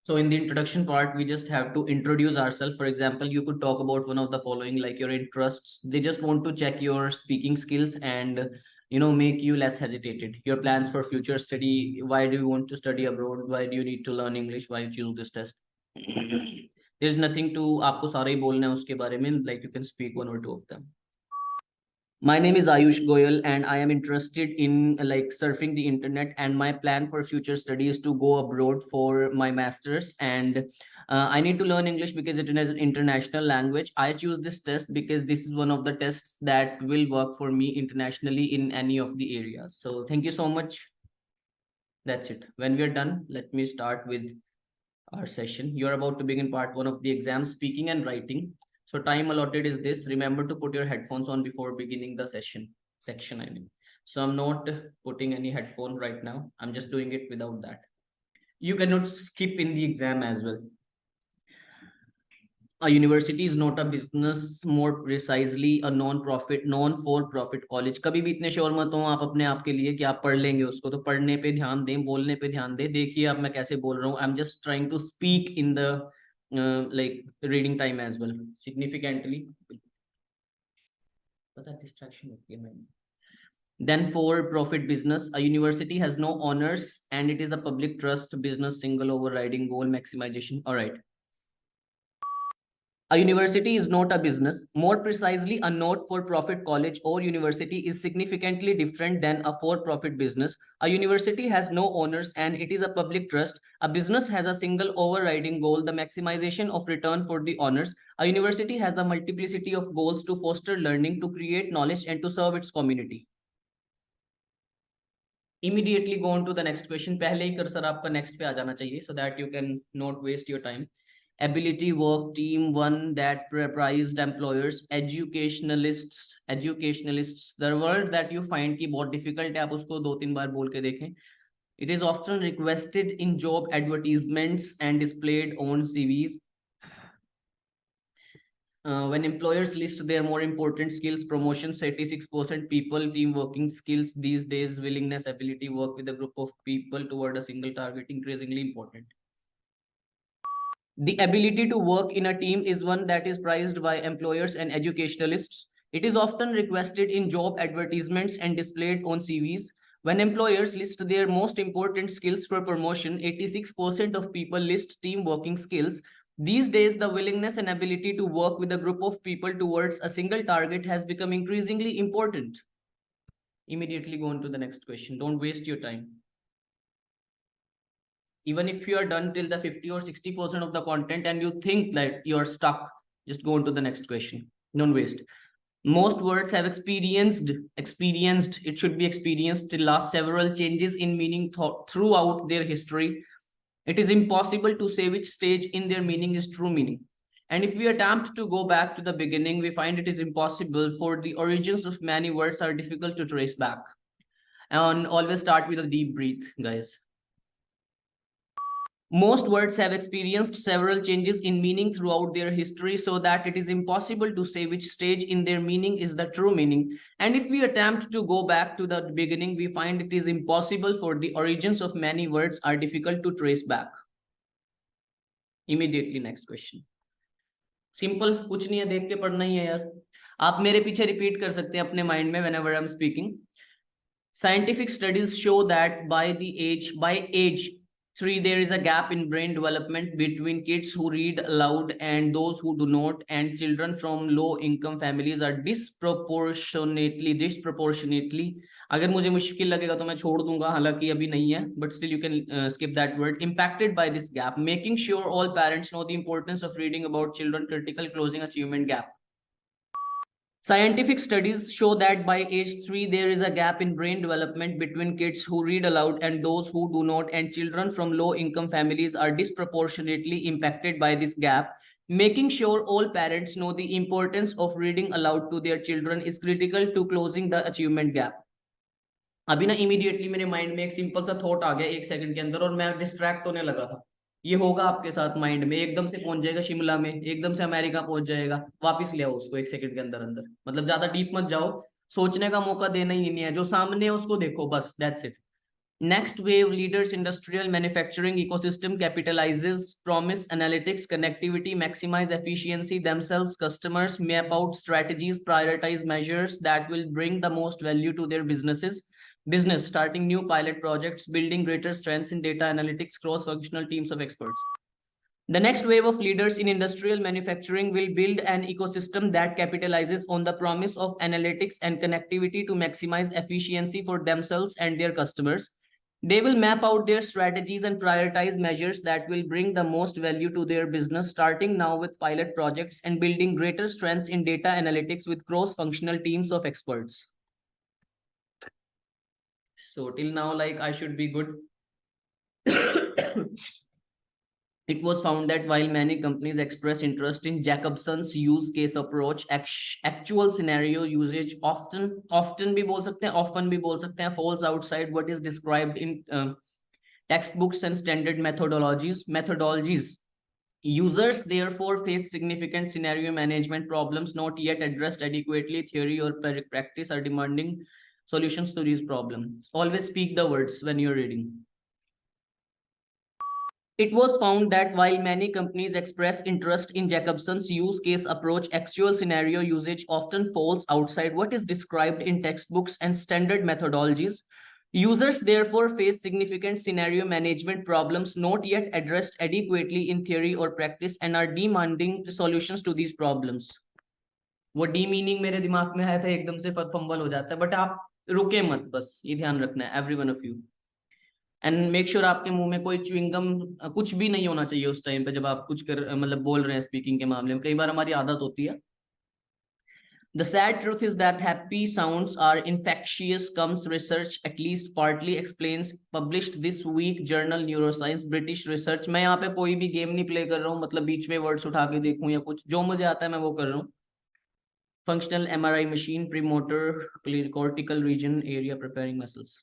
So in the introduction part, we just have to introduce ourselves. For example, you could talk about one of the following, like your interests. They just want to check your speaking skills and make you less hesitated. Your plans for future study. Why do you want to study abroad? Why do you need to learn English? Why choose this test? There's nothing to आपको सारे ही बोलना है उसके बारे में. Like you can speak one or two of them. My name is Ayush Goyal and I am interested in like surfing the internet, and my plan for future study is to go abroad for my masters, and I need to learn English because it is an international language. I choose this test because this is one of the tests that will work for me internationally in any of the areas. So thank you so much. That's it. When we are done, let me start with our session. You're about to begin part 1 of the exam, speaking and writing. So time allotted is this. Remember to put your headphones on before beginning the section, I mean. So I'm not putting any headphone right now. I'm just doing it without that. You cannot skip in the exam as well. A university is not a business, more precisely a non-for-profit college. कभी भी इतने sure मत हो आप अपने आप के लिए कि आप पढ़ लेंगे उसको. तो पढ़ने पे ध्यान दें, बोलने पे ध्यान दें. देखिए अब मैं कैसे बोल रहा हूँ. I'm just trying to speak in the like reading time as well significantly. पता distraction होती है मैंने. Then for-profit business, a university has no honors and it is a public trust business, single overriding goal maximization. All right. A university is not a business. More precisely, a not-for-profit college or university is significantly different than a for-profit business. A university has no owners and it is a public trust. A business has a single overriding goal, the maximization of return for the owners. A university has the multiplicity of goals to foster learning, to create knowledge, and to serve its community. Immediately go on to the next question. पहले ही cursor आपका next पे आ जाना चाहिए so that you can not waste your time. Ability work team, one that prized employers, educationalists. The word that you find की बहुत difficult है, आप उसको 2-3 बार बोल के देखें. It is often requested in job advertisements and displayed on CVs. When employers list their more important skills, promotions, 86% people, team working skills these days, willingness, ability, work with a group of people toward a single target, increasingly important. The ability to work in a team is one that is prized by employers and educationalists. It is often requested in job advertisements and displayed on CVs. When employers list their most important skills for promotion, 86% of people list team working skills. These days, the willingness and ability to work with a group of people towards a single target has become increasingly important. Immediately go on to the next question. Don't waste your time. Even if you are done till the 50 or 60% of the content and you think that you're stuck, just go on to the next question. Don't waste. Most words have experienced, it should be experienced till last several changes in meaning throughout their history. It is impossible to say which stage in their meaning is true meaning. And if we attempt to go back to the beginning, we find it is impossible, for the origins of many words are difficult to trace back. And always start with a deep breath, guys. Most words have experienced several changes in meaning throughout their history, so that it is impossible to say which stage in their meaning is the true meaning. And if we attempt to go back to the beginning, we find it is impossible, for the origins of many words are difficult to trace back. Immediately next question. Simple, कुछ नहीं है, देख के पढ़ना ही है यार. आप मेरे पीछे रिपीट कर सकते हैं अपने माइंड में whenever I'm speaking. Scientific studies show that by age 3, there is a gap in brain development between kids who read aloud and those who do not, and children from low-income families are disproportionately. अगर मुझे मुश्किल लगेगा तो मैं छोड़ दूंगा, हालांकि अभी नहीं है, but still you can skip that word. Impacted by this gap, making sure all parents know the importance of reading about children, critical, closing achievement gap. Scientific studies show that by age 3, there is a gap in brain development between kids who read aloud and those who do not, and children from low-income families are disproportionately impacted by this gap. Making sure all parents know the importance of reading aloud to their children is critical to closing the achievement gap. अभी ना immediately मेरे mind में एक simple सा thought आ गया 1 second के अंदर, और मैं डिस्ट्रैक्ट होने लगा था. ये होगा आपके साथ माइंड में, एकदम से पहुंच जाएगा शिमला में, एकदम से अमेरिका पहुंच जाएगा, वापस ले आओ उसको 1 सेकंड के अंदर अंदर. मतलब ज्यादा डीप मत जाओ, सोचने का मौका देना ही नहीं है, जो सामने है उसको देखो बस, that's it. Next wave leaders industrial manufacturing ecosystem capitalizes promise analytics connectivity maximize efficiency themselves customers map out strategies prioritize measures that will bring the most value to their business starting new pilot projects building greater strengths in data analytics cross functional teams of experts. The next wave of leaders in industrial manufacturing will build an ecosystem that capitalizes on the promise of analytics and connectivity to maximize efficiency for themselves and their customers. They will map out their strategies and prioritize measures that will bring the most value to their business, starting now with pilot projects and building greater strengths in data analytics with cross-functional teams of experts. So till now, like I should be good. It was found that while many companies express interest in Jacobson's use case approach, actual scenario usage often भी बोल सकते हैं falls outside what is described in textbooks and standard methodologies. Users therefore face significant scenario management problems not yet addressed adequately. Theory or practice are demanding solutions to these problems. Always speak the words when you're reading. It was found that while many companies express interest in Jacobson's use case approach, actual scenario usage often falls outside what is described in textbooks and standard methodologies. Users therefore face significant scenario management problems not yet addressed adequately in theory or practice and are demanding solutions to these problems. वो D meaning मेरे दिमाग में आया था एकदम से fumble हो जाता है बट आप रुके मत बस ये ध्यान रखना है every one of you and make sure आपके मुंह में कोई च्युइंगम कुछ भी नहीं होना चाहिए उस टाइम पे जब आप कुछ कर मतलब बोल रहे हैं स्पीकिंग के मामले में कई बार हमारी आदत होती है. The sad truth is that happy sounds are infectious comes research at least partly explains published this week journal neuroscience British research. मैं यहाँ पे कोई भी गेम नहीं प्ले कर रहा हूँ मतलब बीच में वर्ड्स उठा के देखूं या कुछ जो मुझे आता है मैं वो कर रहा हूँ. Functional MRI machine premotor cortical region area preparing muscles.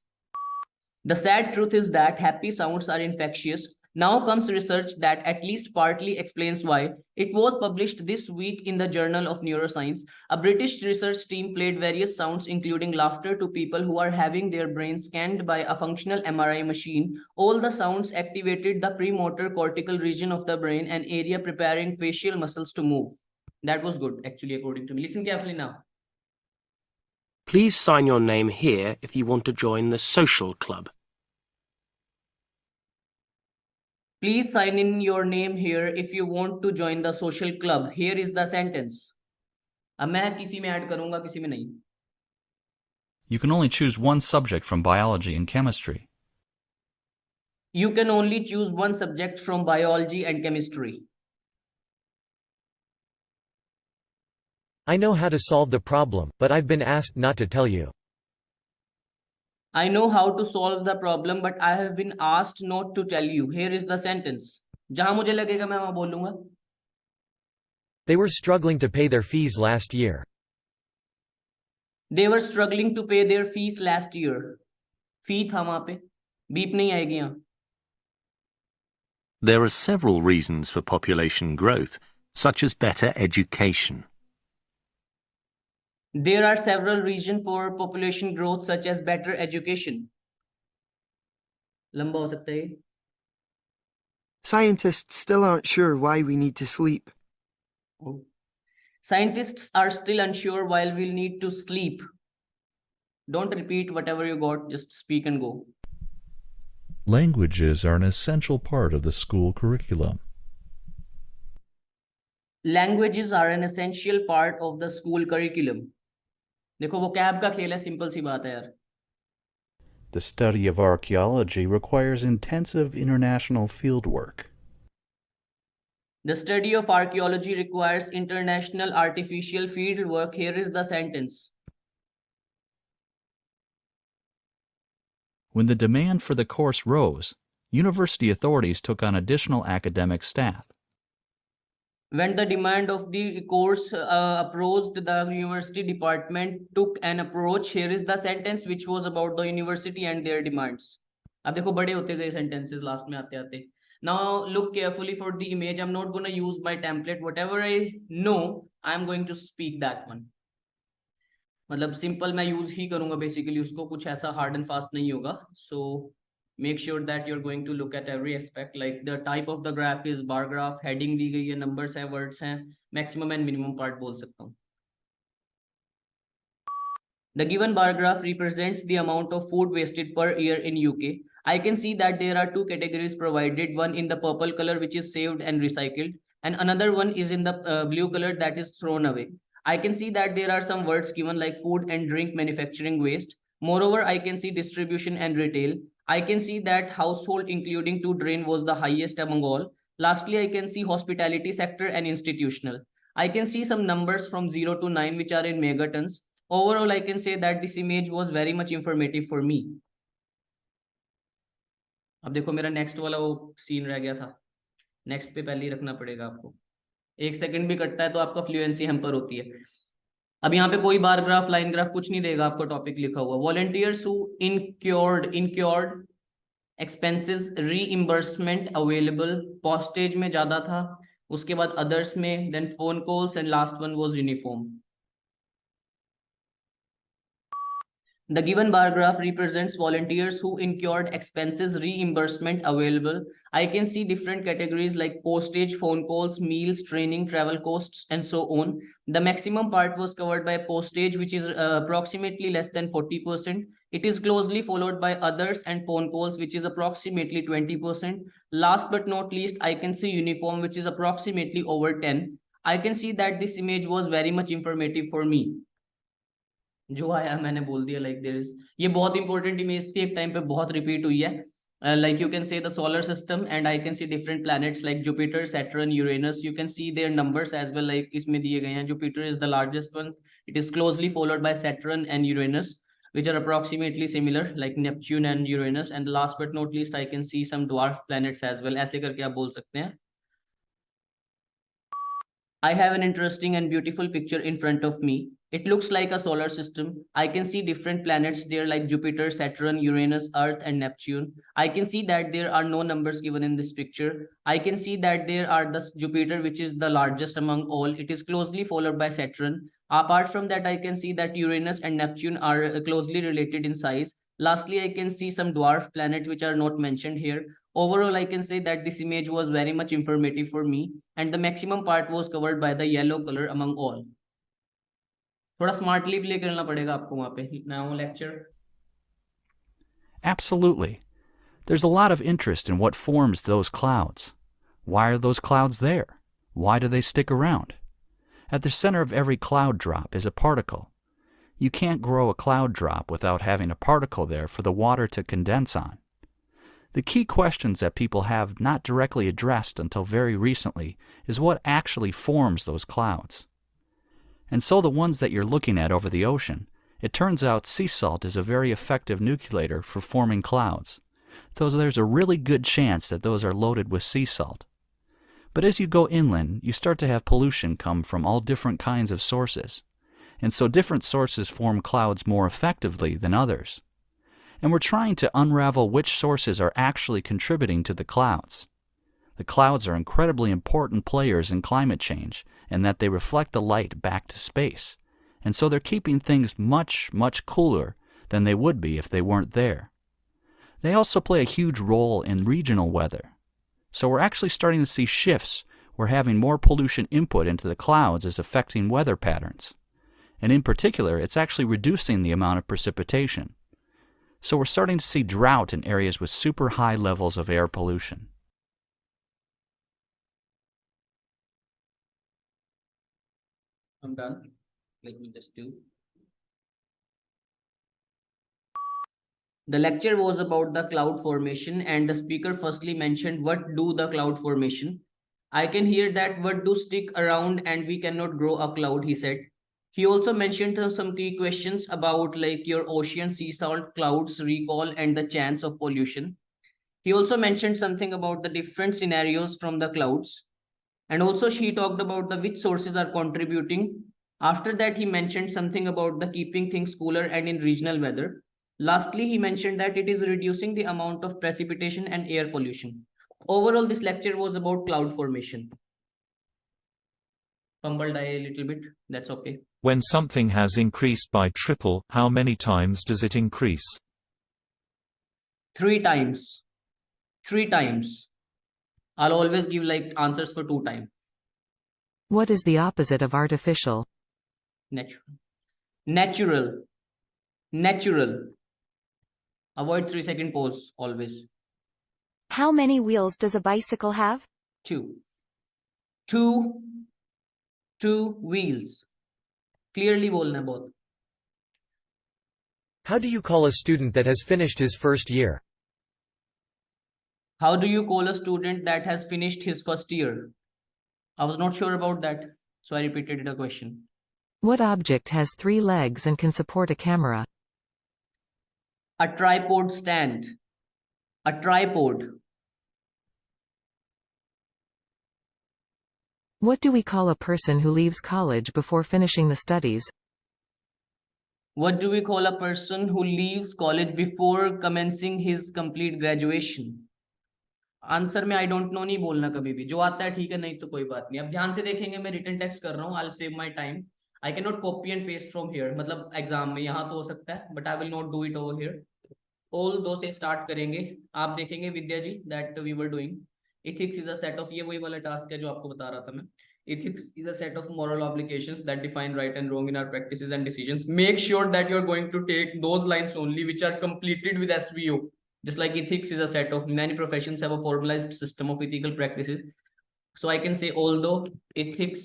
The sad truth is that happy sounds are infectious. Now comes research that at least partly explains why. It was published this week in the Journal of Neuroscience. A British research team played various sounds, including laughter, to people who are having their brains scanned by a functional MRI machine. All the sounds activated the premotor cortical region of the brain, an area preparing facial muscles to move. That was good, actually, according to me. Listen carefully now. Please sign your name here if you want to join the social club. Please sign in your name here if you want to join the social club. Here is the sentence. अब मैं किसी में add करूंगा किसी में नहीं. You can only choose one subject from biology and chemistry. You can only choose one subject from biology and chemistry. I know how to solve the problem, but I've been asked not to tell you. I know how to solve the problem, but I have been asked not to tell you. Here is the sentence. जहां मुझे लगेगा मैं वहां बोलूंगा. They were struggling to pay their fees last year. They were struggling to pay their fees last year. Fee था वहां पे. Beep नहीं आएगी यहाँ. There are several reasons for population growth, such as better education. There are several reasons for population growth, such as better education. लंबा हो सकता है. Scientists still aren't sure why we need to sleep. Oh. Scientists are still unsure why we'll need to sleep. Don't repeat whatever you got, just speak and go. Languages are an essential part of the school curriculum. Languages are an essential part of the school curriculum. देखो वो cab का खेल है simple सी बात है यार. The study of archaeology requires intensive international fieldwork. The study of archaeology requires international artificial field work. Here is the sentence. When the demand for the course rose, university authorities took on additional academic staff. When the demand of the course approached, the university department took an approach. Here is the sentence which was about the university and their demands. अब देखो बड़े होते गए sentences last में आते आते. Now look carefully for the image. I'm not going to use my template. Whatever I know, I'm going to speak that one. मतलब simple मैं यूज ही करूंगा बेसिकली उसको कुछ ऐसा हार्ड एंड फास्ट नहीं होगा. So make sure that you're going to look at every aspect, like the type of the graph is bar graph, heading दी गई है, numbers हैं, words हैं, maximum and minimum part बोल सकता हूँ. The given bar graph represents the amount of food wasted per year in UK. I can see that there are two categories provided, one in the purple color which is saved and recycled, and another one is in the blue color that is thrown away. I can see that there are some words given like food and drink manufacturing waste. Moreover, I can see distribution and retail. I can see that household including to drain was the highest among all. Lastly, I can see hospitality sector and institutional. I can see some numbers from 0 to 9 which are in megatons. Overall, I can say that this image was very much informative for me. अब देखो मेरा next वाला वो scene रह गया था, next पे पहले ही रखना पड़ेगा आपको, एक सेकंड भी कटता है तो आपका फ्लुएंसी हैम्पर होती है. अब यहाँ पे कोई बार ग्राफ लाइन ग्राफ कुछ नहीं देगा आपको, टॉपिक लिखा हुआ volunteers who इनक्योर्ड expenses reimbursement available, postage में ज्यादा था, उसके बाद अदर्स में, then phone calls and last one was uniform. The given bar graph represents volunteers who incurred expenses reimbursement available. I can see different categories like postage, phone calls, meals, training, travel costs, and so on. The maximum part was covered by postage, which is approximately less than 40%. It is closely followed by others and phone calls, which is approximately 20%. Last but not least, I can see uniform, which is approximately over 10. I can see that this image was very much informative for me. जो आया मैंने बोल दिया, like there is, ये बहुत important image थी, एक time पे बहुत रिपीट हुई है. Like you can say the solar system and I can see different planets like Jupiter, Saturn, Uranus. You can see their numbers as well, like इसमें दिए गए हैं. Jupiter is the largest one. It is closely followed by Saturn and Uranus, which are approximately similar, like Neptune and Uranus. And last but not least, I can see some dwarf planets as well. ऐसे करके आप बोल सकते हैं. I have an interesting and beautiful picture in front of me. It looks like a solar system. I can see different planets there like Jupiter, Saturn, Uranus, Earth, and Neptune. I can see that there are no numbers given in this picture. I can see that there are the Jupiter, which is the largest among all. It is closely followed by Saturn. Apart from that, I can see that Uranus and Neptune are closely related in size. Lastly, I can see some dwarf planets which are not mentioned here. Overall, I can say that this image was very much informative for me, and the maximum part was covered by the yellow color among all. थोड़ा smartly play करना पड़ेगा आपको वहाँ पे. Now lecture. Absolutely. There's a lot of interest in what forms those clouds. Why are those clouds there? Why do they stick around? At the center of every cloud drop is a particle. You can't grow a cloud drop without having a particle there for the water to condense on. The key questions that people have not directly addressed until very recently is what actually forms those clouds. And so the ones that you're looking at over the ocean, it turns out sea salt is a very effective nucleator for forming clouds, so there's a really good chance that those are loaded with sea salt. But as you go inland, you start to have pollution come from all different kinds of sources, and so different sources form clouds more effectively than others. And we're trying to unravel which sources are actually contributing to the clouds. The clouds are incredibly important players in climate change in that they reflect the light back to space, and so they're keeping things much, much cooler than they would be if they weren't there. They also play a huge role in regional weather. So we're actually starting to see shifts where having more pollution input into the clouds is affecting weather patterns. And in particular, it's actually reducing the amount of precipitation. So we're starting to see drought in areas with super high levels of air pollution. I'm done. Let me just do. The lecture was about the cloud formation, and the speaker firstly mentioned what do the cloud formation. I can hear that what do stick around and we cannot grow a cloud, he said. He also mentioned some key questions about like your ocean, sea salt, clouds, recall, and the chance of pollution. He also mentioned something about the different scenarios from the clouds. And also he talked about the which sources are contributing. After that, he mentioned something about the keeping things cooler and in regional weather. Lastly, he mentioned that it is reducing the amount of precipitation and air pollution. Overall, this lecture was about cloud formation. Fumbled I a little bit, that's okay. When something has increased by triple, how many times does it increase? 3 times. 3 times. I'll always give like answers for 2 times. What is the opposite of artificial? Natural. Natural. Natural. Avoid 3-second pause always. How many wheels does a bicycle have? 2. 2 wheels. Clearly बोलना है बहुत. How do you call a student that has finished his first year? How do you call a student that has finished his first year? I was not sure about that, so I repeated the question. What object has 3 legs and can support a camera? A tripod stand. A tripod. What do we call a person who leaves college before finishing the studies? What do we call a person who leaves college before commencing his complete graduation? Answer में I don't know नहीं बोलना कभी भी. जो आता है ठीक है, नहीं तो कोई बात नहीं. अब ध्यान से देखेंगे, मैं रिटन टेक्स्ट कर रहा हूँ. I will save my time. I can not copy and paste from here. मतलब एग्जाम में यहाँ तो हो सकता है, but I will not do it over here. All दो से स्टार्ट करेंगे. आप देखेंगे विद्या जी that we were doing. Ethics is a set of, ये वही वाला टास्क है जो आपको बता रहा था मैं. Ethics is a set of moral obligations that define right and wrong in our practices and decisions. Make sure that you're going to take those lines only which are completed with SVO. Just like ethics is a set of, many professions have a formalized system of ethical practices. So I can say, although ethics,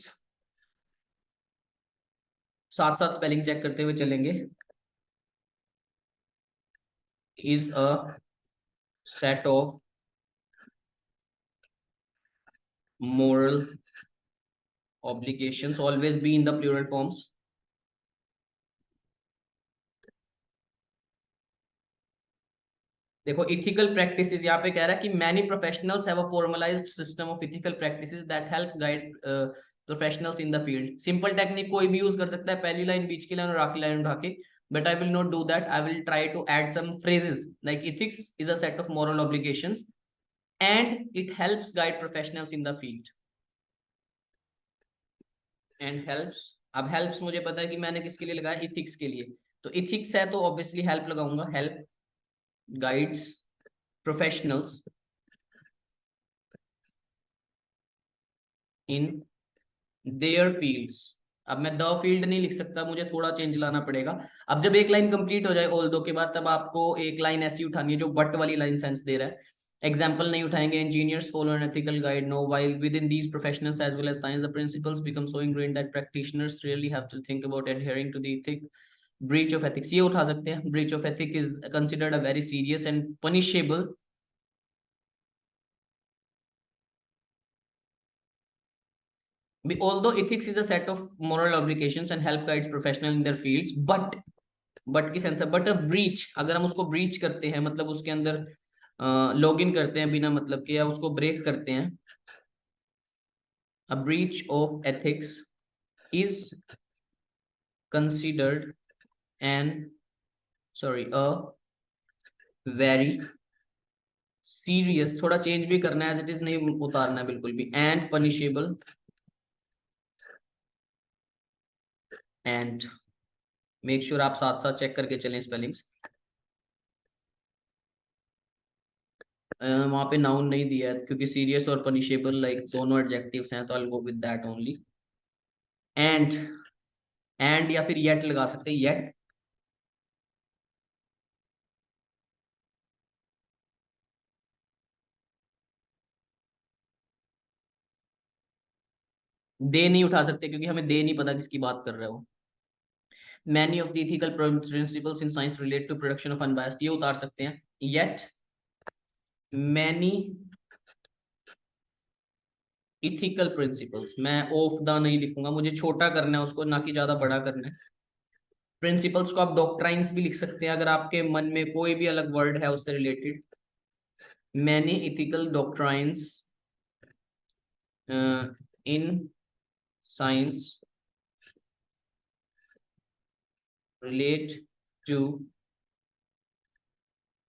साथ साथ spelling check करते हुए चलेंगे, is a set of moral obligations, always be in the plural forms. देखो ethical practices यहाँ पे कह रहा है कि many professionals have a formalised system of ethical practices that help guide professionals in the field. Simple technique कोई भी use कर सकता है, पहली लाइन, बीच की लाइन और आखिरी लाइन उठा के, but I will not do that. I will try to add some phrases like ethics is a set of moral obligations and it helps guide professionals in the field. And helps, अब helps मुझे पता है कि मैंने किसके लिए लगाया, ethics के लिए. तो ethics है तो obviously help लगाऊंगा. help guides professionals in their fields. अब मैं द फील्ड नहीं लिख सकता, मुझे थोड़ा चेंज लाना पड़ेगा. अब जब एक लाइन कंप्लीट हो जाए ऑल दो के बाद, तब आपको एक लाइन ऐसी उठानी है जो बट वाली लाइन सेंस दे रहा है. एग्जाम्पल नहीं उठाएंगे. Engineers follow an ethical guide no while with in these professionals as well as science the principles become so ingrained that practitioners really have to think about adhering to the ethic. Breach of ethics ये उठा सकते हैं. Breach of ethic is considered a very serious and punishable. Although ethics is a set of moral obligations and help guides professional in their fields, but की sense है, but a breach, अगर हम उसको breach करते हैं, मतलब उसके अंदर लॉग इन करते हैं बिना मतलब के, या उसको ब्रेक करते हैं, a breach of ethics is considered a very serious, थोड़ा चेंज भी करना है, एज इट इज नहीं उतारना है बिल्कुल भी, and punishable. And make sure आप साथ साथ चेक करके चलें स्पेलिंग्स. वहां पे नाउन नहीं दिया है क्योंकि सीरियस और पनिशेबल लाइक दोनों एडजेक्टिव्स हैं, तो I will go with that only. And या फिर येट लगा सकते हैं. येट दे नहीं उठा सकते क्योंकि हमें दे नहीं पता किसकी बात कर रहे हो. Many of the ethical principles in science relate to production of unbiased, ये उतार सकते हैं. Yet many ethical principles, मैं ऑफ द नहीं लिखूंगा, मुझे छोटा करना है उसको, ना कि ज्यादा बड़ा करना है. प्रिंसिपल्स को आप डॉक्ट्राइन्स भी लिख सकते हैं अगर आपके मन में कोई भी अलग वर्ड है उससे related. Many ethical doctrines in science relate to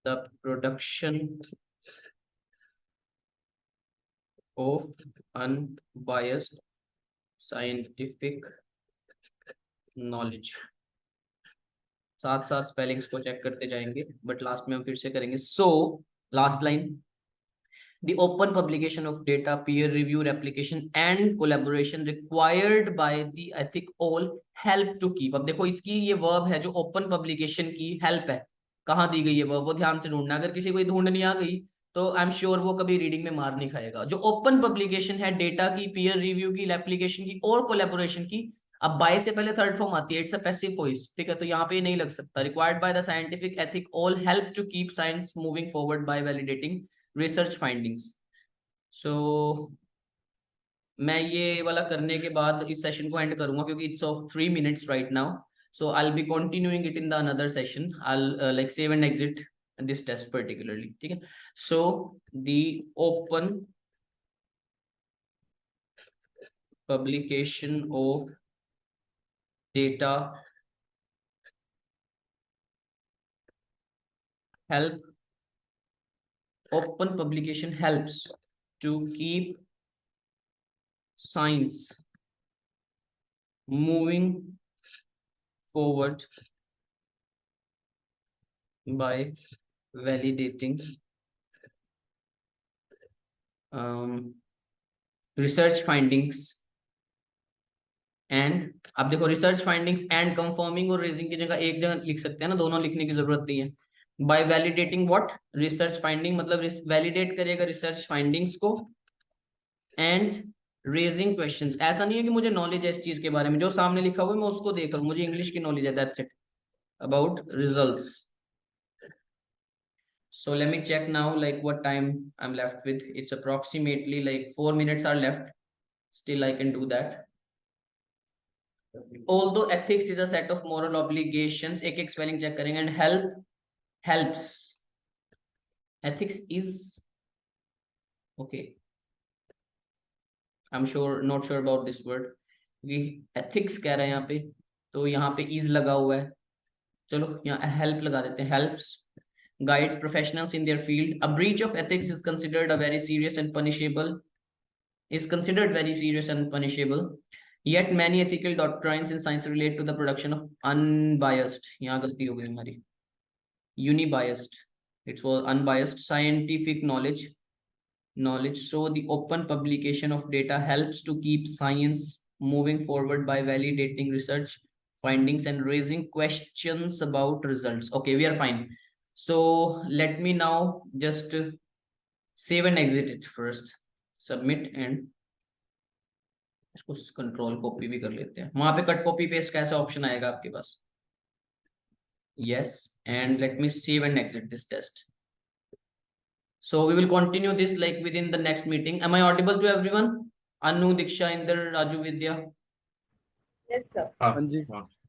the production of unbiased scientific knowledge. साथ साथ स्पेलिंग्स को चेक करते जाएंगे, बट लास्ट में हम फिर से करेंगे. So last line, the open publication of data, peer review, replication and collaboration required by the ethic all help to keep. अब देखो इसकी ये वर्ब है जो ओपन पब्लिकेशन की हेल्प है, कहाँ दी गई है वर्ब, वो ध्यान से ढूंढना. अगर किसी को ढूंढ नहीं आ गई तो आई एम श्योर वो कभी रीडिंग में मार नहीं खाएगा. जो ओपन पब्लिकेशन है डेटा की, पीयर रिव्यू की, एप्लीकेशन की और कोलेबोरेशन की. अब बाय से पहले थर्ड फॉर्म आती है, इट्स अ पैसिव वॉइस, ठीक है, तो यहाँ पे नहीं लग सकता. Required by the scientific ethic all help to keep science moving forward bye validating research findings. सो मैं ये वाला करने के बाद इस सेशन को एंड करूंगा क्योंकि it's of 3 minutes right now. So I will be continuing it in the another session. I like save and exit this test particularly, ठीक है. So the open publication of data help open publication helps to keep science moving forward by validating research findings and. अब देखो research findings and confirming और raising की जगह एक जगह लिख सकते हैं ना, दोनों लिखने की जरूरत नहीं है. Bye validating what, research finding, मतलब वैलिडेट करेगा रिसर्च फाइंडिंग्स को. एंड रेजिंग क्वेश्चंस, ऐसा नहीं है कि मुझे नॉलेज है इस चीज के बारे में, जो सामने लिखा हुआ है मैं उसको देख रहा हूँ, मुझे इंग्लिश की नॉलेज है, that's it, about results. So let me check now like what time I'm left with. It's approximately like 4 minutes are left. Still I can do that. Although ethics is a set of moral obligations, एक spelling check करेंगे. And helps. Ethics is okay. I'm sure not sure about this word. We ethics कह रहे हैं यहाँ पे, तो यहाँ पे is लगा हुआ है. चलो यहाँ help लगा देते हैं. Helps guides professionals in their field. A breach of ethics is considered a very serious and punishable. Is considered very serious and punishable. Yet many ethical doctrines in science relate to the production of unbiased. यहाँ गलती हो गई हमारी. Unibiased. It was unbiased scientific knowledge. So the open publication of data helps to keep science moving forward by validating research findings and raising questions about results. Okay, we are fine. So let me now just save and exit it first. Submit and इसको control copy भी कर लेते हैं. वहां पे cut copy paste कैसा option आएगा आपके पास? Yes, and let me save and exit this test. So we will continue this like within the next meeting. Am I audible to everyone? Anu, Diksha, Inder, Raju, Vidya. Yes, sir. हाँ जी.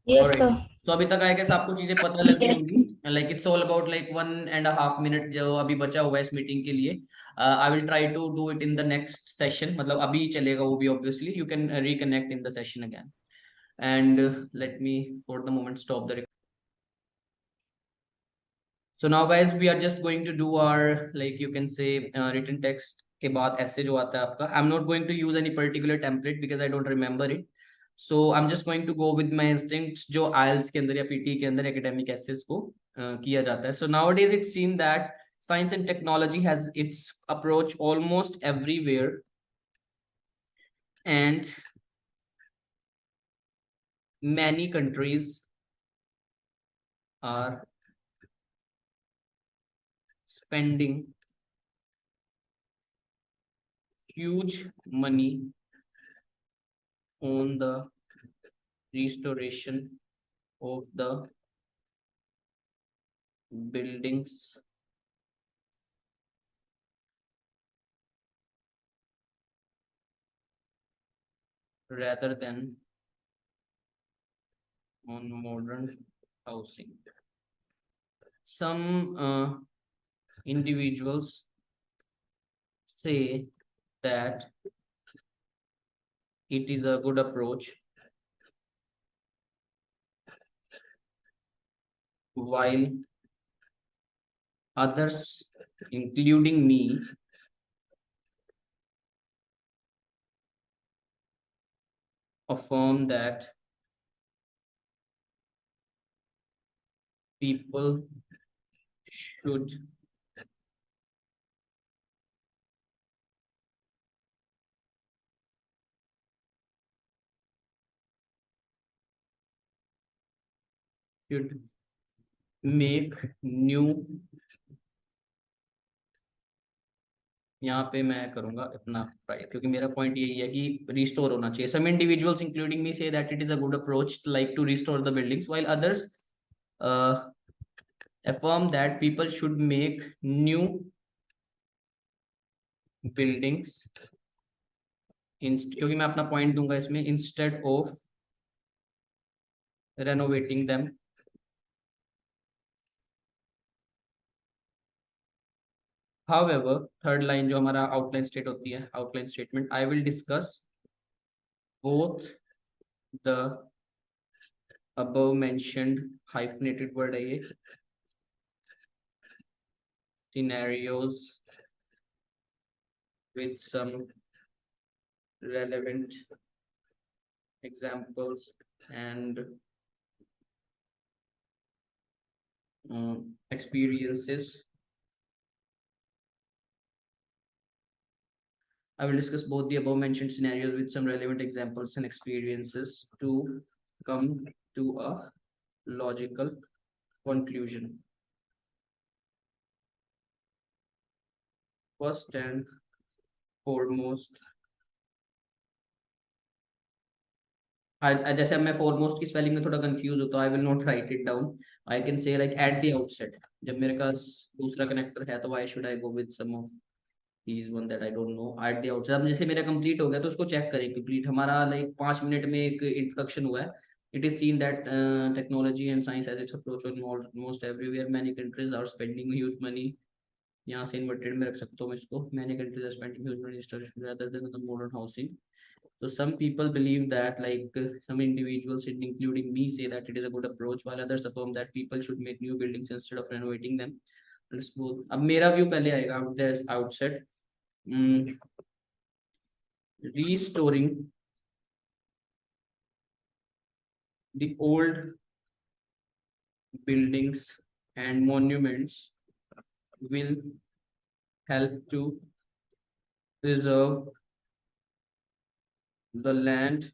Yes, sir. So अभी तक I guess आपको चीजें पता लगी होंगी. Like it's all about like 1.5 minute जो अभी बचा हुआ है इस मीटिंग के लिए. I will try to do it in the next session. मतलब अभी चलेगा वो भी obviously. You can reconnect in the session again. And let me for the moment stop the recording. So now guys we are just going to do our like you can say written text के बाद essay जो आता है आपका. I'm not going to use any particular template because I don't remember it. So I'm just going to go with my instincts जो IELTS के अंदर या PTE के अंदर academic essays को किया जाता है. So nowadays it's seen that science and technology has its approach almost everywhere, and many countries are spending huge money on the restoration of the buildings rather than on modern housing. Some individuals say that it is a good approach, while others, including me, affirm that people should make new, यहाँ पे मैं करूंगा अपना right, क्योंकि मेरा point यही है कि रिस्टोर होना चाहिए. Some individuals including me say that it is a good approach like to restore the buildings, while others affirm that people should make new buildings क्योंकि मैं अपना पॉइंट दूंगा इसमें, instead of renovating them. However, third line जो हमारा outline state होती है, outline statement, I will discuss both the above mentioned hyphenated word है ये, scenarios with some relevant examples and experiences. I will discuss both the above mentioned scenarios with some relevant examples and experiences to come to a logical conclusion. First and foremost, जैसे अब मैं foremost की spelling में थोड़ा confused होता हूँ, I will not write it down. I can say like at the outset. जब मेरे पास दूसरा connector है तो why should I go with some of these one that I don't know at the outset. अब जैसे मेरा complete हो गया तो उसको check करें complete. हमारा like 5 मिनट में एक introduction हुआ है. It is seen that technology and science as its approach almost everywhere. Many countries are spending huge money. यहाँ से inverted में रख सकता हूँ मैं इसको. Many countries are spending huge money rather than the modern housing. So some people believe that like some individuals, including me, say that it is a good approach, while others affirm that people should make new buildings instead of renovating them. Let's go. अब मेरा view पहले आएगा there's outset. Restoring the old buildings and monuments will help to preserve the land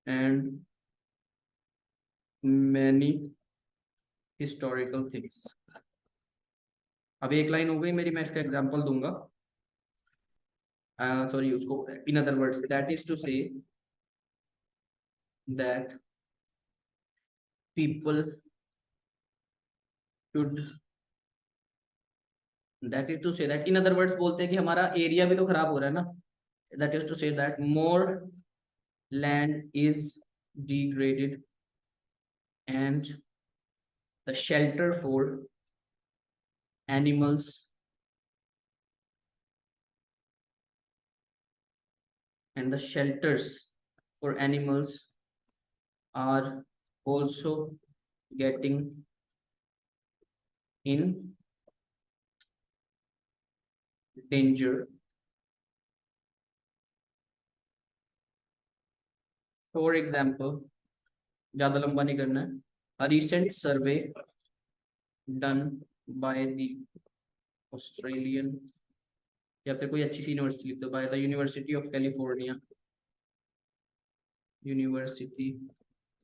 and many historical things. अब एक line हो गई मेरी, मैं इसका एग्जांपल दूंगा. Sorry, उसको in other words, that is to say that people should, that is to say that in other words बोलते हैं कि हमारा एरिया भी तो खराब हो रहा है ना. That is to say that more land is degraded and the shelter for animals and the shelters for animals are also getting in danger. For example, ज़्यादा लंबा नहीं करना है. A recent survey done by the Australian, या फिर कोई अच्छी सी university लिख दो, by the University of California, University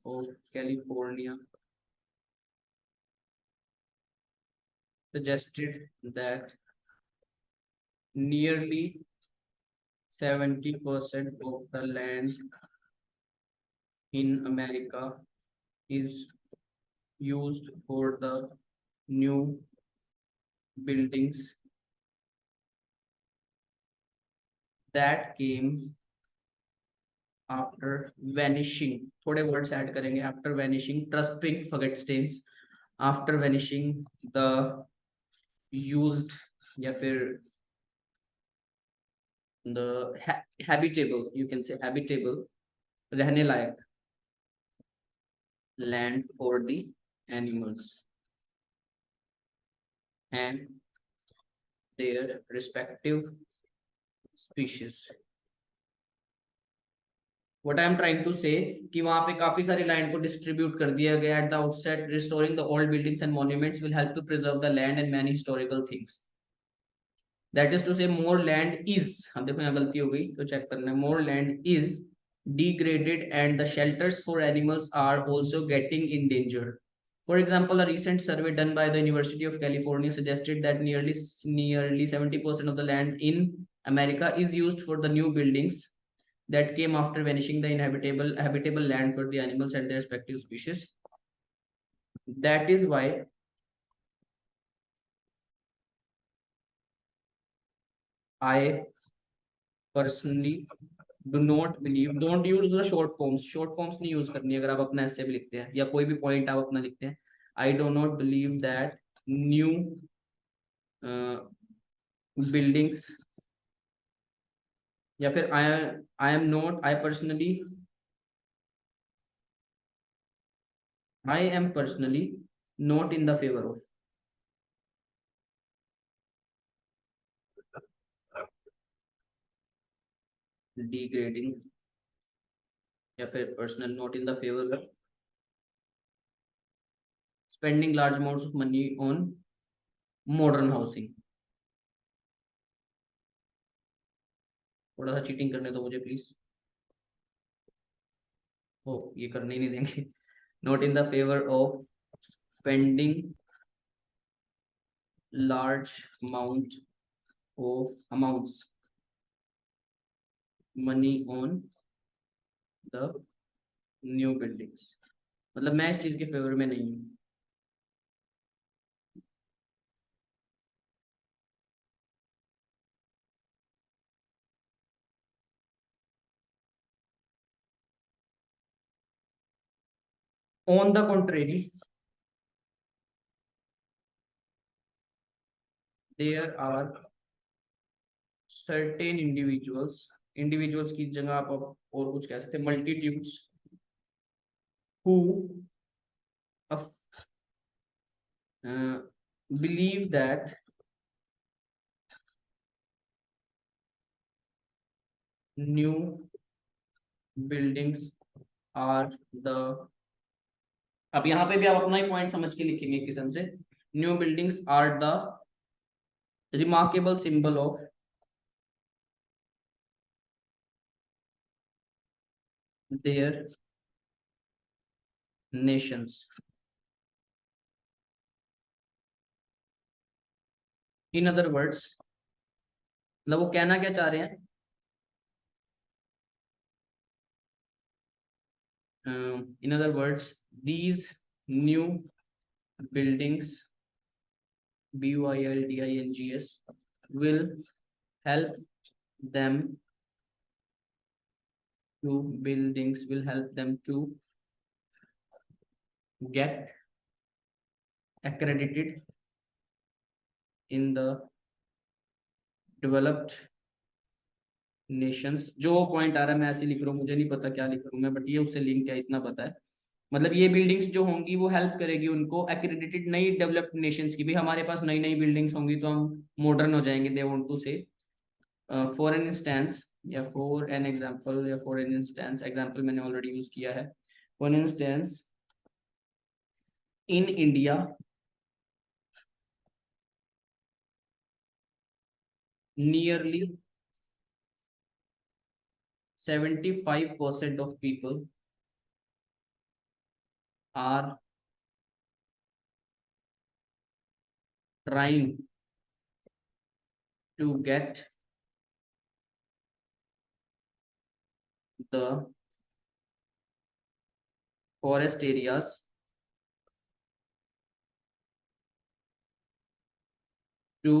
of California suggested that nearly 70% of the land in America is used for the new buildings that came after vanishing. थोड़े words add करेंगे. After vanishing, trust pink forget stains. After vanishing the used या फिर the habitable, you can say habitable, रहने लायक land for the animals and their respective species. What I am trying to से कि वहां पे काफी सारी लैंड को डिस्ट्रीब्यूट कर दिया गया at the outset. Restoring the old buildings and monuments will help to preserve the land and many historical things. That is to से मोर लैंड इज, हम देखो यहाँ गलती हो गई तो चेक करना है. मोर land is degraded and the shelters for animals are also getting endangered. For example, a recent survey done by the University of California suggested that nearly 70% of the land in America is used for the new buildings that came after vanishing the habitable land for the animals and their respective species. That is why I personally do not believe, don't use the short forms नहीं use करनी अगर आप अपना ऐसे भी लिखते हैं या कोई भी point आप अपना लिखते हैं. I do not believe that new buildings या फिर I am not, I am personally not in the favor of degrading या फिर personal not in the favor of spending large amounts of money on modern housing. थोड़ा सा cheating करने दो मुझे please. ओ ये करने ही नहीं देंगे. Not in the favor of spending large amounts money on the new buildings. मतलब मैं इस चीज के फेवर में नहीं हूँ. On the contrary, there are certain individuals की जगह आप और कुछ कह सकते हैं multitudes who believe that new buildings are the. अब यहाँ पे भी आप अपना ही पॉइंट समझ के लिखेंगे किस्म से. New buildings are the remarkable symbol of their nations. In other words, मतलब वो कहना क्या चाह रहे हैं. In other words, these new buildings buildings will help them to get accredited in the developed nations. जो पॉइंट आ रहा है मैं ऐसे लिख रहा हूँ, मुझे नहीं पता क्या लिख रहा हूँ मैं, बट ये उससे लिंक है इतना पता है. मतलब ये बिल्डिंग्स जो होंगी वो हेल्प करेगी उनको एक्रेडिटेड नई डेवलप्ड नेशंस की भी. हमारे पास नई नई बिल्डिंग्स होंगी तो हम मॉडर्न हो जाएंगे. दे वांट टू से फॉर एन इंस्टेंस या फॉर एन एग्जांपल या फॉर एन इंस्टेंस, एग्जांपल मैंने ऑलरेडी यूज किया है. For instance, in India nearly 75% of people are trying to get the forest areas to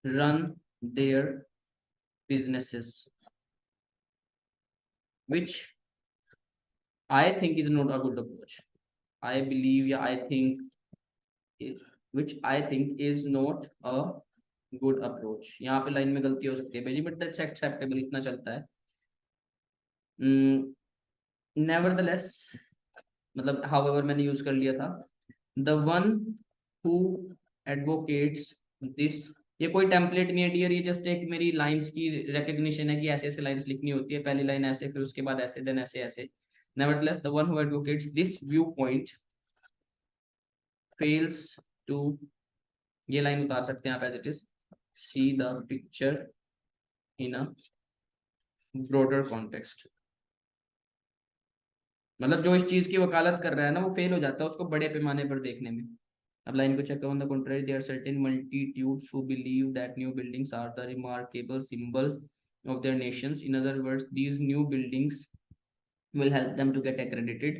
run their businesses, which I think is not a good approach. I believe, yeah, I think, which I think is not a good approach. यहाँ पे line में गलती हो सकती है भाई, but that's acceptable, इतना चलता है. Nevertheless, मतलब however मैंने यूज कर लिया था. The one who advocates this ये कोई टेम्पलेट नहीं है डियर, ये जस्ट एक मेरी लाइंस की रिकग्निशन है कि ऐसे ऐसे लाइंस लिखनी होती है, पहली लाइन ऐसे, फिर उसके बाद ऐसे, देन ऐसे ऐसे. Nevertheless, the one who advocates this viewpoint fails to, ये लाइन उतार सकते हैं आप as it is, see the picture in a broader context. मतलब जो इस चीज की वकालत कर रहा है ना, वो फेल हो जाता है उसको बड़े पैमाने पर देखने में. अब लाइन को चेक करो. On the country there are certain multitudes who believe that new buildings are the remarkable symbol of their Nations. In other words, these new buildings will help them to get accredited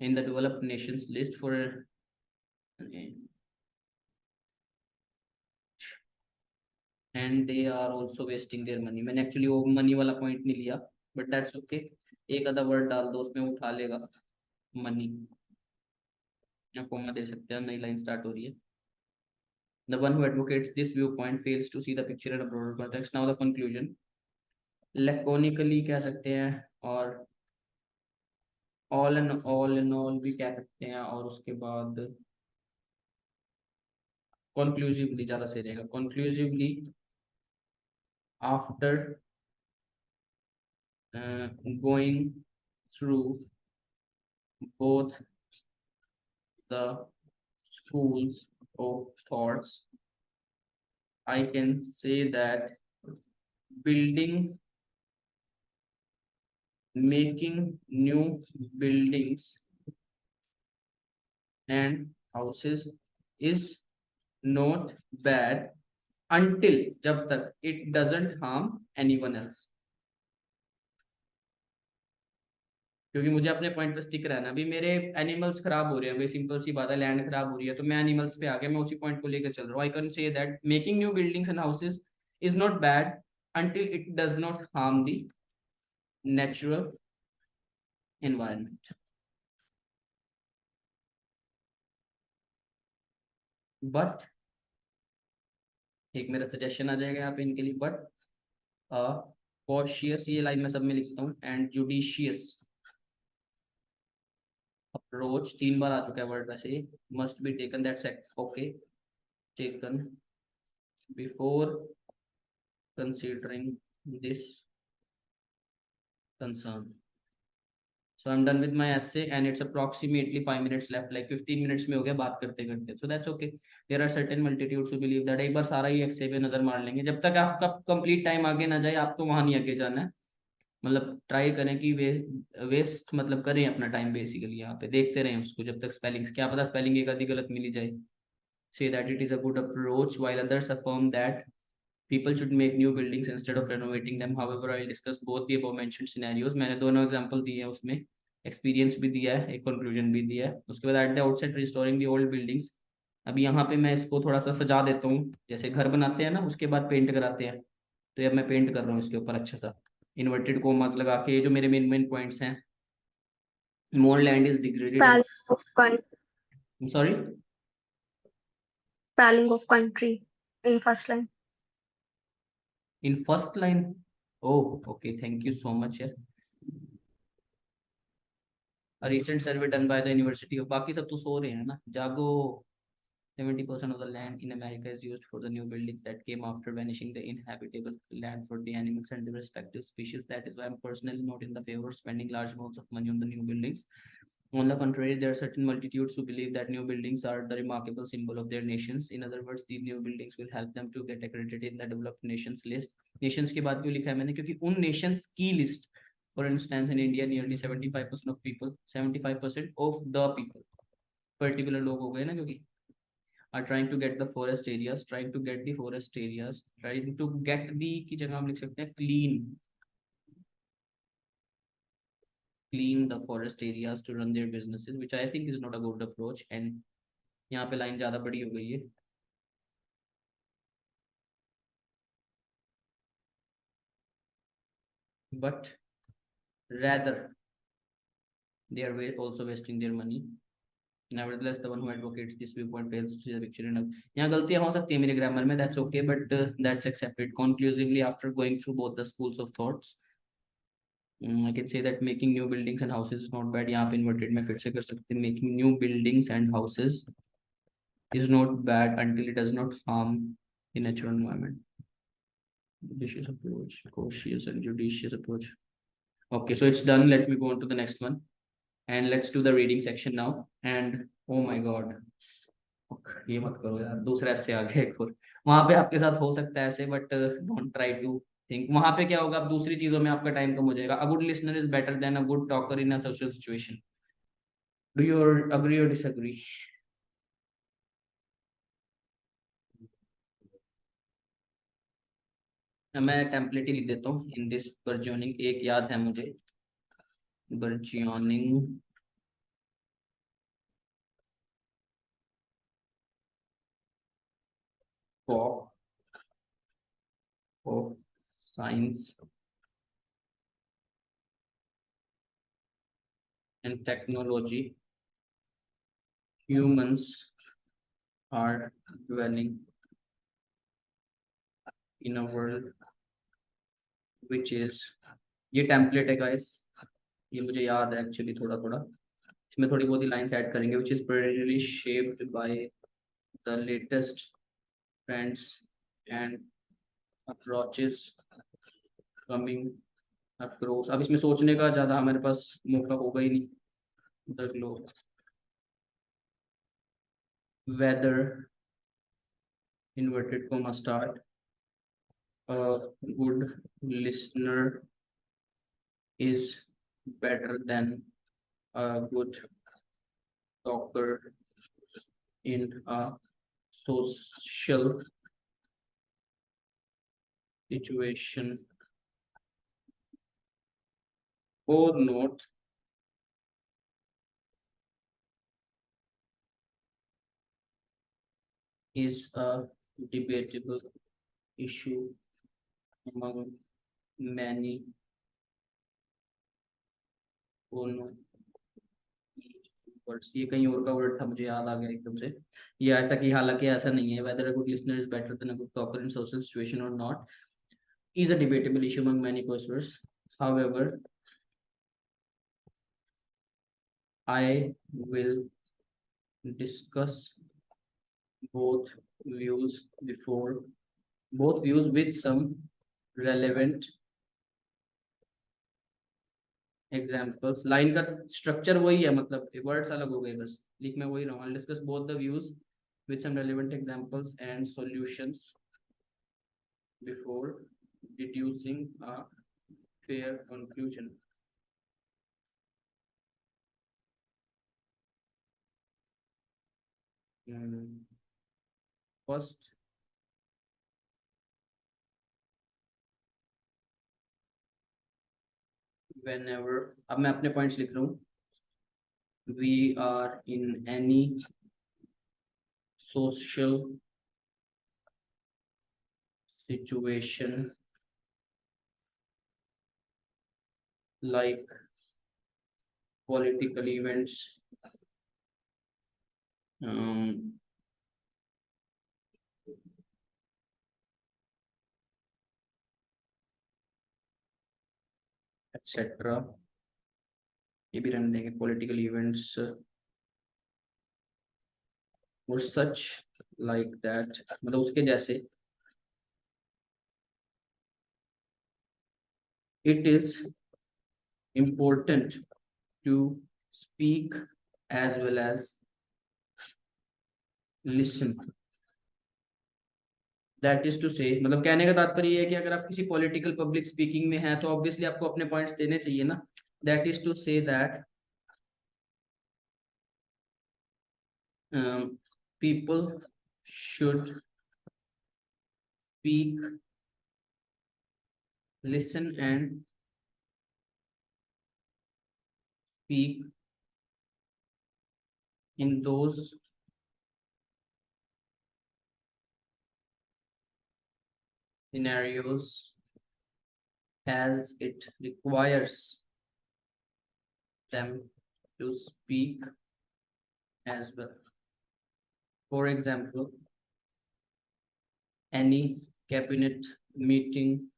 in the developed nations list for and they are also wasting their money. मैंने actually वो money वाला point नहीं लिया, but that's okay. एक आधा word डाल दो उसमें, उठा लेगा मनी. या कोमा दे सकते हैं, नई लाइन स्टार्ट हो रही है. The one who advocates this viewpoint fails to see the picture in a broader context. Now the conclusion. Laconically कह सकते हैं, और all in all भी कह सकते हैं, और उसके बाद conclusively ज़्यादा सही रहेगा. Conclusively, after going through both the schools of thoughts, I can say that making new buildings and houses is not bad until, जब तक, it doesn't harm anyone else. क्योंकि मुझे अपने पॉइंट पे स्टिक रहना. अभी मेरे एनिमल्स खराब हो रहे हैं, भाई सिंपल सी बात है, लैंड खराब हो रही है, तो मैं एनिमल्स पे आ गया, मैं उसी पॉइंट को लेकर चल रहा हूँ. I can say that making new buildings and houses is not bad until it does not harm the natural environment. But एक मेरा सजेशन आ जाएगा यहाँ पे इनके लिए. बट cautious, ये लाइन मैं सब में लिखता हूँ, एंड judicious approach, 3 बार आ चुका है वर्ड वैसे, must be taken, that's okay, taken before considering this concern. So I'm done with my essay and it's approximately 5 minutes left, like 15 minutes में हो गया बात करते करते. So that's okay. There are certain multitudes who believe that. एक बार सारा ही essay पे नजर मार लेंगे, जब तक आपका कंप्लीट टाइम आगे ना जाए आपको वहां नहीं आगे जाना है. मतलब ट्राई करें कि वेस्ट मतलब करें अपना टाइम, बेसिकली यहाँ पे देखते रहें उसको जब तक स्पेलिंग्स, क्या पता स्पेलिंग एक आधी गलत मिली जाए. Say that it is a good approach, while others affirm that people should make new buildings instead of renovating them. However, I'll discuss both the above mentioned scenarios. मैंने दोनों एग्जांपल दिए हैं, उसमें एक्सपीरियंस भी दिया है, एक कंक्लूजन भी दिया है. उसके बाद at the outset restoring the old buildings. अभी यहाँ पे मैं इसको थोड़ा सा सजा देता हूँ, जैसे घर बनाते हैं ना उसके बाद पेंट कराते हैं, तो अब मैं पेंट कर रहा हूँ इसके ऊपर अच्छा सा इन्वर्टेड कोमास लगा के. जो मेरे मेन पॉइंट्स हैं, more land is degraded. I'm sorry, Spelling of country in first line. in first line. Oh, okay, thank you so much. Yeah. A recent survey done by the University of, बाकी सब तो सो रहे हैं ना, जागो. 70% of the land in America is used for the new buildings that came after vanishing the inhabitable land for the animals and the respective species. That is why I'm personally not in the favor of spending large amounts of money on the new buildings. On the contrary, there are certain multitudes who believe that new buildings are the remarkable symbol of their nations. In other words, these new buildings will help them to get accredited in the developed nations list. Nations के बाद क्यों लिखा है मैंने, क्योंकि उन nations की list, for instance, in India, nearly 75% of people, 75% of the people, particular लोग हो गए ना, क्योंकि are trying to get the forest areas, trying to get the की जगह हम लिख सकते हैं clean the forest areas to run their businesses, which I think is not a good approach. And यहाँ पे लाइन ज़्यादा बड़ी हो गई है. But rather they are also wasting their money. Nevertheless, the one who advocates this viewpoint fails to see the picture enough. यहाँ गलतियाँ हो सकती है मेरे ग्रामर में, that's okay, but that's accepted. Conclusively, after going through both the schools of thoughts, I can say that making new buildings and houses is not bad. यहाँ पे inverted में फिर से कर सकते हैं, making new buildings and houses is not bad until it does not harm in natural environment. Judicious approach, cautious and judicious approach. Okay, so it's done. Let me go on to the next one. And let's do the reading section now. And oh my god, ये मत करो यार, दूसरा ऐसे आ गया एक और। वहां पे आपके साथ हो सकता है ऐसे, but don't try to think. वहां पे क्या होगा, अब दूसरी चीजों में आपका टाइम कम हो जाएगा। A good listener is better than a good talker in a social situation. Do you agree और डिसएग्री? मैं टेम्पलेट ही लिख देता हूँ। इन दिस बर्जोनिंग, एक याद है मुझे, बर्जोनिंग of science and technology, humans are dwelling in a world which is, ये टेम्पलेट है गाइस, ये मुझे याद है एक्चुअली थोड़ा थोड़ा, इसमें थोड़ी बहुत ही लाइंस ऐड करेंगे, which is primarily shaped by the latest trends and approaches coming across। अब इसमें सोचने का ज्यादा हमारे पास मौका होगा ही नहीं। The globe, whether inverted comma start, a good listener is better than a good talker in a social situation, or not is a debatable issue among many words. ये कहीं और का वर्ड था, मुझे याद आ गया एकदम से। ये ऐसा कि हालांकि ऐसा नहीं है, whether a good listener is better than a good talker in social situation or not is a debatable issue among many persons. However, I will discuss both views before both views with some relevant examples. Line का structure वही है, मतलब words अलग हो गए, बस लिख मैं वही रहा हूँ। I'll discuss both the views with some relevant examples and solutions before deducing a fair conclusion. First, whenever, अब मैं अपने पॉइंट्स लिख रहा हूँ, we are in any social situation like political events, etc. ये भी रहने देंगे, political events or such like that, मतलब उसके जैसे। It is important to speak as well as listen. That is to say, मतलब कहने का तात्पर्य ये है कि अगर आप किसी पॉलिटिकल पब्लिक स्पीकिंग में हैं तो ऑब्वियसली आपको अपने पॉइंट्स देने चाहिए ना। That is to say that people should speak, listen and speak in those scenarios as it requires them to speak as well. For example, any cabinet meeting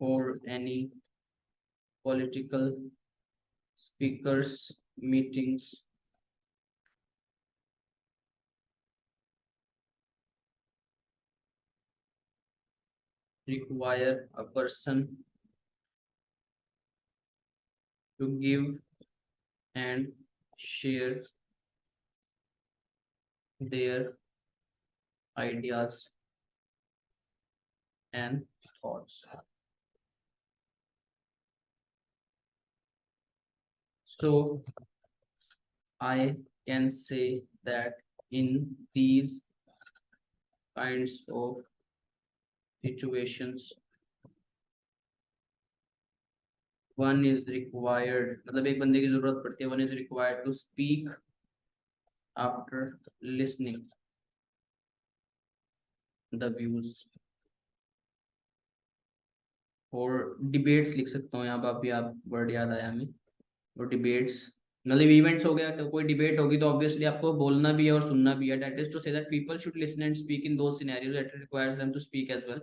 or any political speakers meetings require a person to give and share their ideas and thoughts. So I can say that in these kinds of situations, one is required, मतलब एक बंदे की जरूरत पड़ती है, one is required to speak after listening the views. और debates लिख सकता हूँ यहाँ पर, अभी आप वर्ड याद आया हमें, और डिबेट्स मतलब इवेंट्स हो गया, तो कोई डिबेट होगी तो ऑब्वियसली आपको बोलना भी है और सुनना भी है. That is to say that people should listen and speak in those scenarios that requires them to speak as well.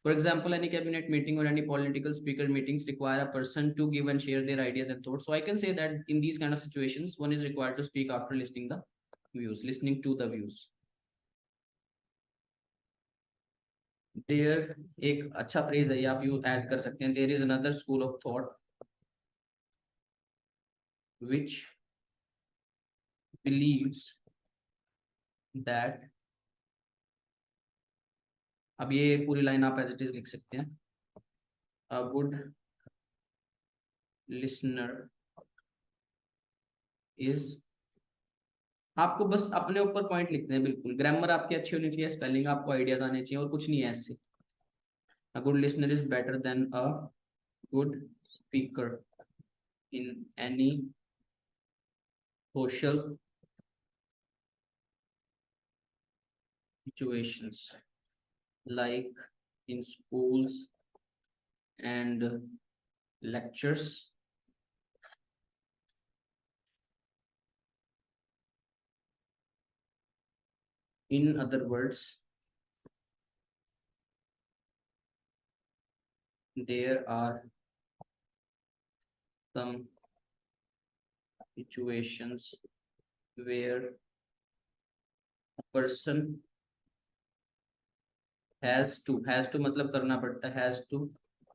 For example, any cabinet meeting or any political speaker meetings require a person to give and share their ideas and thoughts. So I can say that in these kind of situations, one is required to speak after listening to the views. There एक अच्छा phrase है, आप you add कर सकते हैं. There is another school of thought which believes that, अब ये पूरी लाइन आप एज इट इज लिख सकते हैं. A good listener is, आपको बस अपने ऊपर पॉइंट लिखते हैं, बिल्कुल ग्रामर आपकी अच्छी होनी चाहिए, स्पेलिंग आपको आइडियाज आने चाहिए, और कुछ नहीं है इससे. A good listener is better than a good speaker in any social situations like in schools and lectures. In other words, there are some situations where a person has to मतलब करना पड़ता है, has to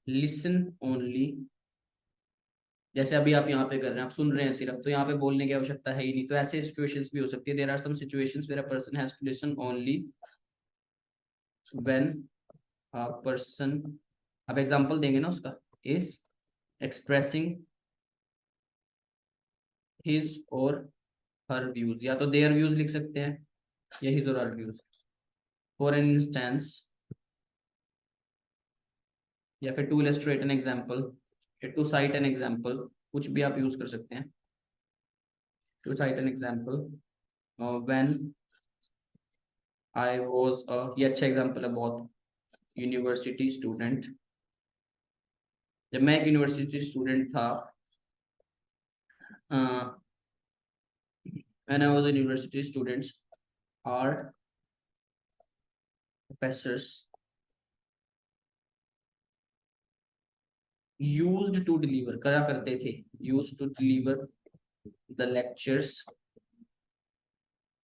listen only. जैसे अभी आप यहाँ पे कर रहे हैं, आप सुन रहे हैं सिर्फ, तो यहाँ पे बोलने की आवश्यकता है ही नहीं. तो ऐसे सिचुएशंस भी हो सकती है. There are some situations where a person has to listen only when a person, अब एग्जांपल देंगे ना उसका, इज एक्सप्रेसिंग हिज और हर व्यूज, या तो देयर व्यूज लिख सकते हैं या हिज और her views. For an instance, या फिर to illustrate an example, to cite an example, कुछ भी आप यूज कर सकते हैं. To cite an example, when I was, ये अच्छा एग्जांपल है बहुत, यूनिवर्सिटी स्टूडेंट. जब मैं एक यूनिवर्सिटी स्टूडेंट था, when I was a university student, our professors used to deliver, करा करते थे, used to deliver the lectures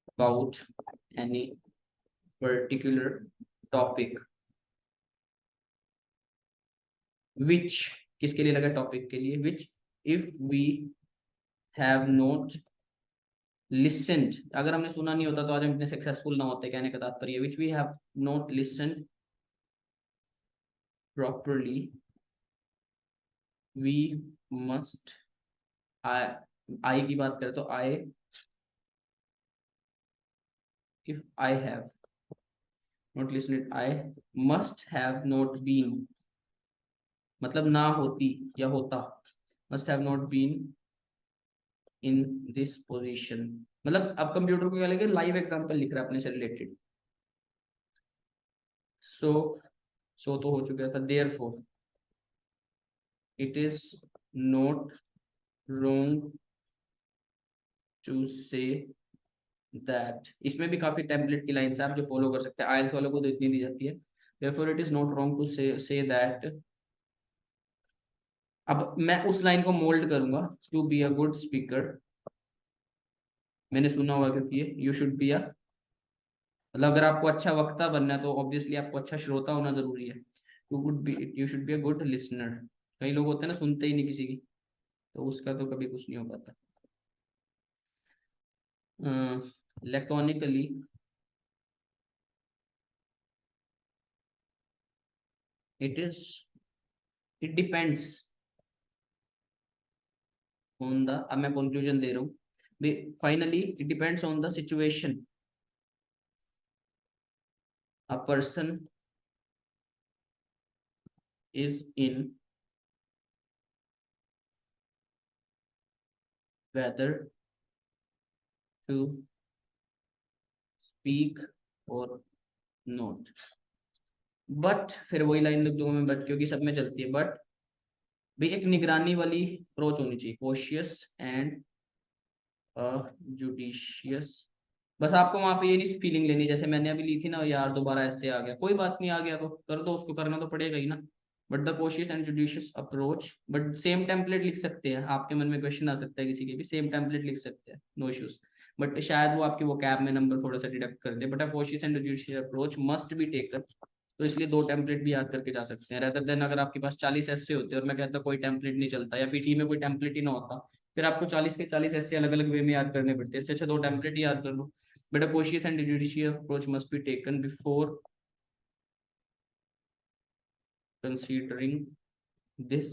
about any particular topic, which किसके लिए लगा, टॉपिक के लिए, which if we have not listened, अगर हमने सुना नहीं होता तो आज हम इतने सक्सेसफुल ना होते. कहने का तात्पर्य, which we have not listened properly, we must, I की बात करें तो I, if I have not listened, I must have not been, मतलब ना होती या होता, must have not been in this position. मतलब अब कंप्यूटर को क्या लगे, लाइव एग्जांपल लिख रहा है अपने से रिलेटेड. सो तो हो चुका था. therefore it is not wrong to say that, इसमें भी काफी टेम्पलेट की लाइंस है आप जो फॉलो कर सकते हैं, आइल्स वालों को तो इतनी दी जाती है. therefore it is not wrong to say that, अब मैं उस लाइन को मोल्ड करूंगा, to be a good speaker, मैंने सुना होगा क्योंकि ये यू शुड बी अ, मतलब अगर आपको अच्छा वक्ता बनना है तो ऑब्वियसली आपको अच्छा श्रोता होना जरूरी है. you should be a good listener. कई लोग होते हैं ना, सुनते ही नहीं किसी की, तो उसका तो कभी कुछ नहीं हो पाता. Laconically, it depends on the, अब मैं conclusion दे रहा हूँ. Finally, it depends on the situation a person is in, whether to speak or not. But फिर वही लाइन लिख दूंगा मैं, बट क्योंकि सब में चलती है. बट भी एक निगरानी वाली अप्रोच होनी चाहिए, कॉशियस एंड जुडिशियस. बस आपको वहां पे ये नहीं फीलिंग लेनी जैसे मैंने अभी ली थी ना, यार दोबारा ऐसे आ गया, कोई बात नहीं, आ गया तो कर दो, उसको करना तो पड़ेगा ही ना. But the cautious and judicious approach, but same template लिख सकते हैं. आपके मन में क्वेश्चन आ सकता है किसी के भी, सेम टेम्पलेट लिख सकते हैं, नो इश्यूज. बट शायद वो आपके वो कैब में नंबर थोड़ा सा डिडक्ट कर दे. But a cautious and judicious approach must be taken, तो इसलिए 2 टेम्पलेट भी याद करके जा सकते हैं. रेदर देन अगर आपके पास 40 ऐसे होते हैं और मैं कहता कोई टेम्पलेट नहीं चलता, या पीटी में कोई टेम्पलेट ही ना होता, फिर आपको 40 के 40 ऐसे अलग अलग वे में याद करने पड़ते हैं. इससे अच्छा 2 टेम्पलेट ही याद कर लो. But a cautious and judicial approach must be taken before considering this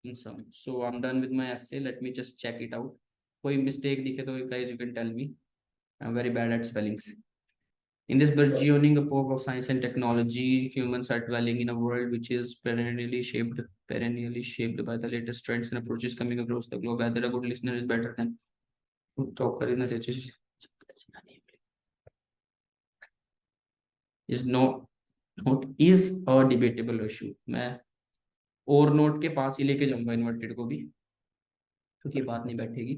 in sum. So I'm done with my essay. Let me just check it out. कोई mistake दिखे तो guys you can tell me. I'm very bad at spellings. In this burgeoning epoch of science and technology, humans are dwelling in a world which is perennially shaped by the latest trends and approaches coming across the globe. Whether a good listener is better than good talker in a situation is is a debatable issue. मैं और note के पास ही लेके जाऊंगा inverted को भी, क्योंकि बात नहीं बैठेगी.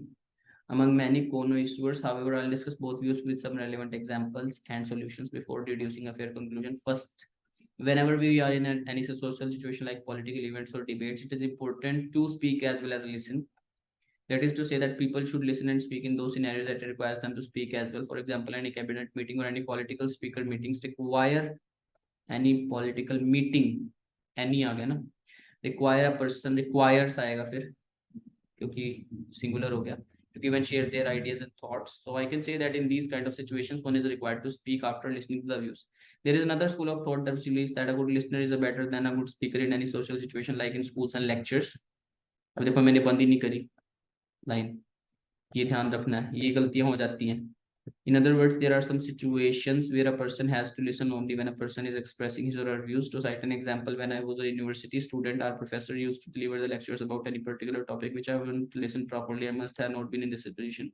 Among many connoisseurs, however, I'll discuss both views with some relevant examples and solutions before deducing a fair conclusion. First, whenever we are in any social situation like political events or debates, it is important to speak as well as listen. That is to say that people should listen and speak in those scenarios that requires them to speak as well. For example, any cabinet meeting or any political speaker meetings require any political meeting, any आ गया ना, require a person, requires आएगा फिर, क्योंकि singular हो गया, even share their ideas and thoughts. So I can say that in these kind of situations, one is required to speak after listening to the views. There is another school of thought that believes that a good listener is better than a good speaker in any social situation, like in schools and lectures. अब देखो मैंने बंद ही नहीं करी line, ये ध्यान रखना है, ये गलतियां हो जाती हैं. In other words, there are some situations where a person has to listen only when a person is expressing his or her views. To cite an example, when I was a university student, our professor used to deliver the lectures about any particular topic which I haven't listened properly. I must have not been in this situation.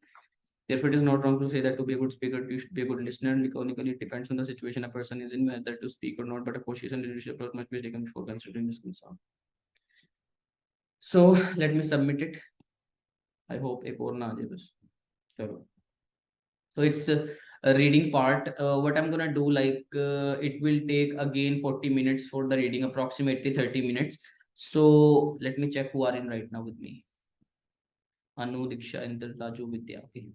Therefore, it is not wrong to say that to be a good speaker, you should be a good listener. And mechanically, it depends on the situation a person is in, whether to speak or not. But a cautious and leadership approach must be taken before considering this concern. So let me submit it. I hope एक और ना आ जाए बस. चलो. So it's a reading part. What I'm gonna do, like it will take again 40 minutes for the reading, approximately 30 minutes. So let me check who are in right now with me. Anu, Diksha, Indra, Raju, Vidya. Okay.